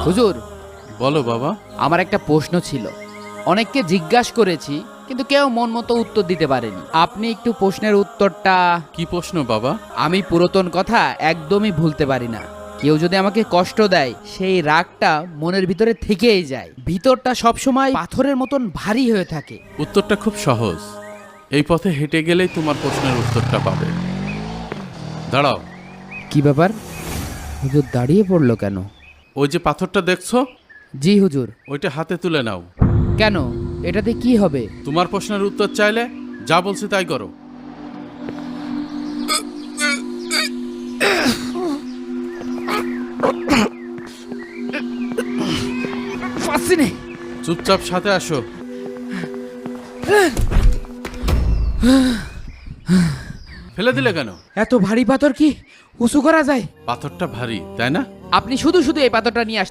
হুজুর, বলো বাবা। আমার একটা প্রশ্ন ছিল। অনেককে জিজ্ঞাসা করেছি, কিন্তু কেউ মন মতো উত্তর দিতে পারেনি। আপনি একটু প্রশ্নের উত্তরটা। কি প্রশ্ন বাবা? আমি পুরাতন কথা একদমই ভুলতে পারি না। কেউ যদি আমাকে কষ্ট দেয়, সেই রাগটা মনের ভিতরে থেকেই যায়। ভিতরটা সবসময় পাথরের মতন ভারী হয়ে থাকে। উত্তরটা খুব সহজ। এই পথে হেঁটে গেলেই তোমার প্রশ্নের উত্তরটা পাবে। দাঁড়াও। কি ব্যাপার? হুজুর দাঁড়িয়ে পড়লো কেন? ওই যে পাথরটা দেখছো, জি হুজুর। ওইটা হাতে তুলে নাও। কেন? এটাতে কি হবে? তোমার প্রশ্নের উত্তর চাইলে যা বলছি তাই করো। পাচ্ছি নে। চুপচাপ সাথে আসো। ফেলে দিলে কেন? এত ভারী পাথর কি উঁচু করা যায়? পাথরটা ভারী, তাই না? আপনি শুধু শুধু এই পাথরটা নিয়ে আসছেন।